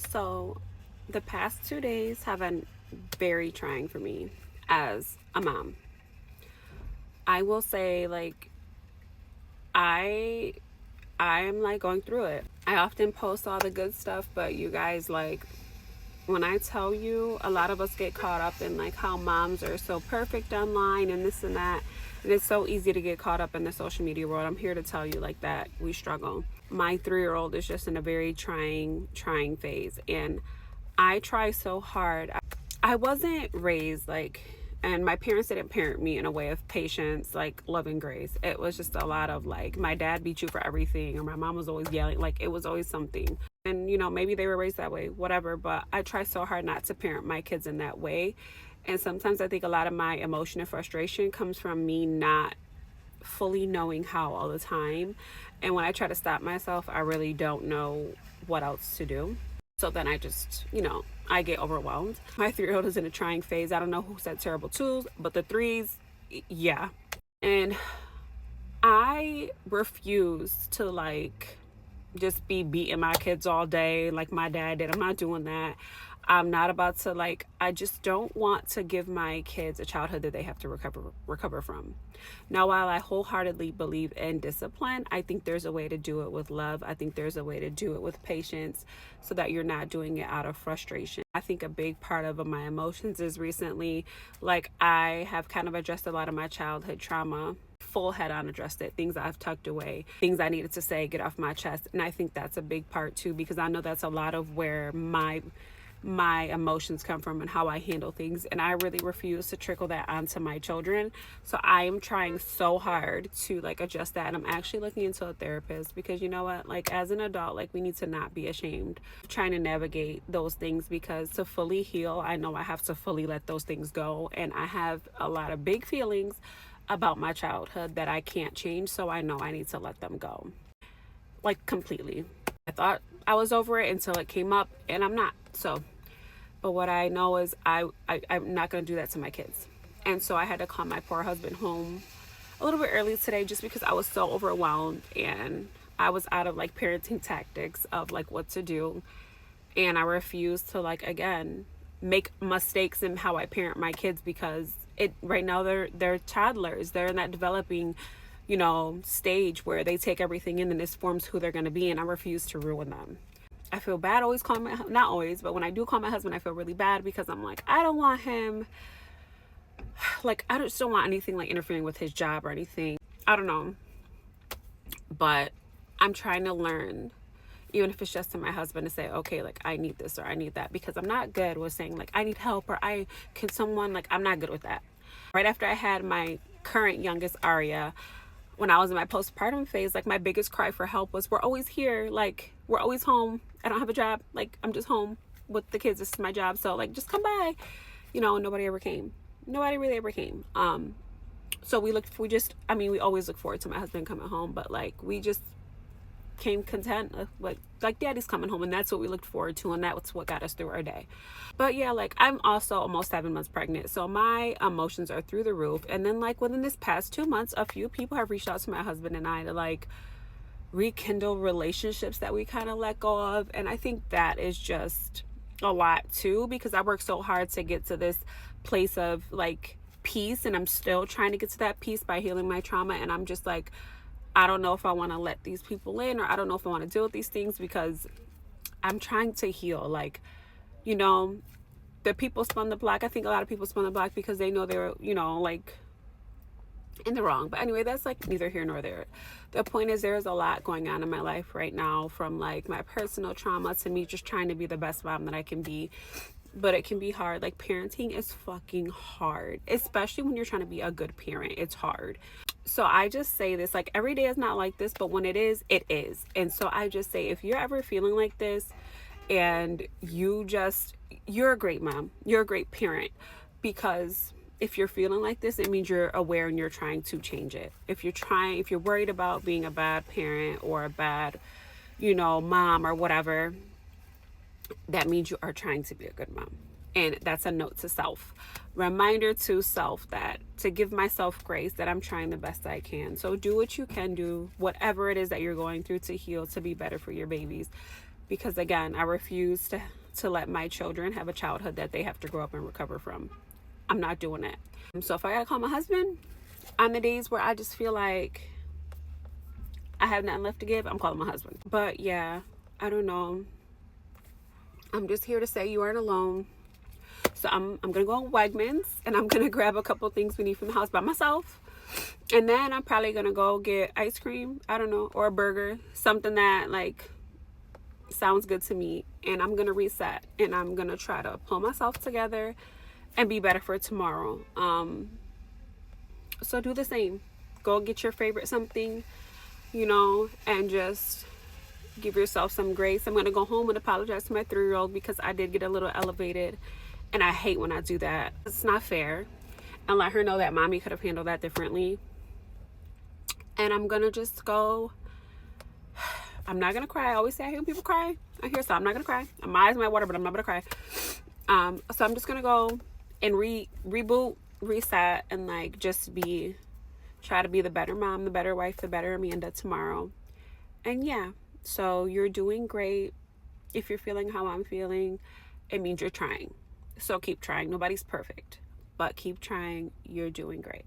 So, the past 2 days have been very trying for me as a mom. I will say, I I'm like going through it. I often post all the good stuff, but you guys, when I tell you, a lot of us get caught up in like how moms are so perfect online and this and that. And it's so easy to get caught up in the social media world. I'm here to tell you like that we struggle. My 3-year-old is just in a very trying phase, and I try so hard. I wasn't raised and my parents didn't parent me in a way of patience, like love and grace. It was just a lot of like, my dad beat you for everything, or my mom was always yelling. Like, it was always something. And, maybe they were raised that way, whatever. But I try so hard not to parent my kids in that way. And sometimes I think a lot of my emotion and frustration comes from me not fully knowing how all the time. And when I try to stop myself, I really don't know what else to do. So then I just, I get overwhelmed. My 3-year-old is in a trying phase. I don't know who said terrible twos, but the threes, yeah. And I refuse to just be beating my kids all day like my dad did. I'm not doing that. I'm not about to I just don't want to give my kids a childhood that they have to recover from. Now, while I wholeheartedly believe in discipline, I think there's a way to do it with love. I think there's a way to do it with patience so that you're not doing it out of frustration. I think a big part of my emotions is recently, I have kind of addressed a lot of my childhood trauma, full head on addressed it, things I've tucked away, things I needed to say, get off my chest. And I think that's a big part too, because I know that's a lot of where my emotions come from and how I handle things, and I really refuse to trickle that onto my children. So I am trying so hard to adjust that, and I'm actually looking into a therapist, because you know what, as an adult, we need to not be ashamed of trying to navigate those things, because to fully heal, I know I have to fully let those things go, and I have a lot of big feelings about my childhood that I can't change, so I know I need to let them go, completely. I thought I was over it until it came up, and I'm not. So, but what I know is I'm not going to do that to my kids. And so I had to call my poor husband home a little bit early today, just because I was so overwhelmed, and I was out of parenting tactics of what to do. And I refuse to again make mistakes in how I parent my kids, because right now they're toddlers. They're in that developing stage where they take everything in and this forms who they're going to be, and I refuse to ruin them. I feel bad always calling not always, but when I do call my husband, I feel really bad, because I'm I don't want him, I just don't want anything interfering with his job or anything. I don't know. But I'm trying to learn, even if it's just to my husband, to say, okay, I need this or I need that, because I'm not good with saying I need help, or I'm not good with that. Right after I had my current youngest, Aria, when I was in my postpartum phase, my biggest cry for help was, we're always here, we're always home. I don't have a job. I'm just home with the kids. This is my job. So just come by. Nobody ever came. Nobody really ever came. So we always look forward to my husband coming home, but we just came content with daddy's coming home, and that's what we looked forward to, and that's what got us through our day. But yeah, I'm also almost 7 months pregnant, so my emotions are through the roof. And then within this past 2 months, a few people have reached out to my husband and I to rekindle relationships that we kind of let go of. And I think that is just a lot too, because I worked so hard to get to this place of peace, and I'm still trying to get to that peace by healing my trauma. And I'm just I don't know if I want to let these people in, or I don't know if I want to deal with these things, because I'm trying to heal. The people spun the block. I think a lot of people spun the block because they know they were, in the wrong. But anyway, that's neither here nor there. The point is, there is a lot going on in my life right now, from my personal trauma to me just trying to be the best mom that I can be. But it can be hard. Parenting is fucking hard, especially when you're trying to be a good parent. It's hard. So I just say this, every day is not like this, but when it is, it is. And so I just say, if you're ever feeling like this, and you're a great mom, you're a great parent, because if you're feeling like this, it means you're aware and you're trying to change it. If you're worried about being a bad parent or a bad, mom or whatever, that means you are trying to be a good mom. And that's a note to self. Reminder to self, that to give myself grace, that I'm trying the best I can. So do what you can do, whatever it is that you're going through, to heal, to be better for your babies. because again, I refuse to let my children have a childhood that they have to grow up and recover from. I'm not doing it. So if I gotta call my husband on the days where I just feel like I have nothing left to give, I'm calling my husband. But yeah, I don't know. I'm just here to say you aren't alone. So I'm gonna go on Wegmans and I'm gonna grab a couple things we need from the house by myself. And then I'm probably gonna go get ice cream, I don't know, or a burger, something that like sounds good to me. And I'm gonna reset and I'm gonna try to pull myself together and be better for tomorrow. So do the same. Go get your favorite something, you know, and just give yourself some grace. I'm gonna go home and apologize to my 3-year-old because I did get a little elevated, and I hate when I do that. It's not fair. And let her know that mommy could have handled that differently. And I'm gonna just go. I'm not gonna cry. I always say I hate when people cry. I hear, so I'm not gonna cry. My eyes might water, but I'm not gonna cry. So I'm just gonna go and reboot, reset, and like just try to be the better mom, the better wife, the better Amanda tomorrow. And yeah, so you're doing great. If you're feeling how I'm feeling, it means you're trying. So keep trying. Nobody's perfect, but keep trying. You're doing great.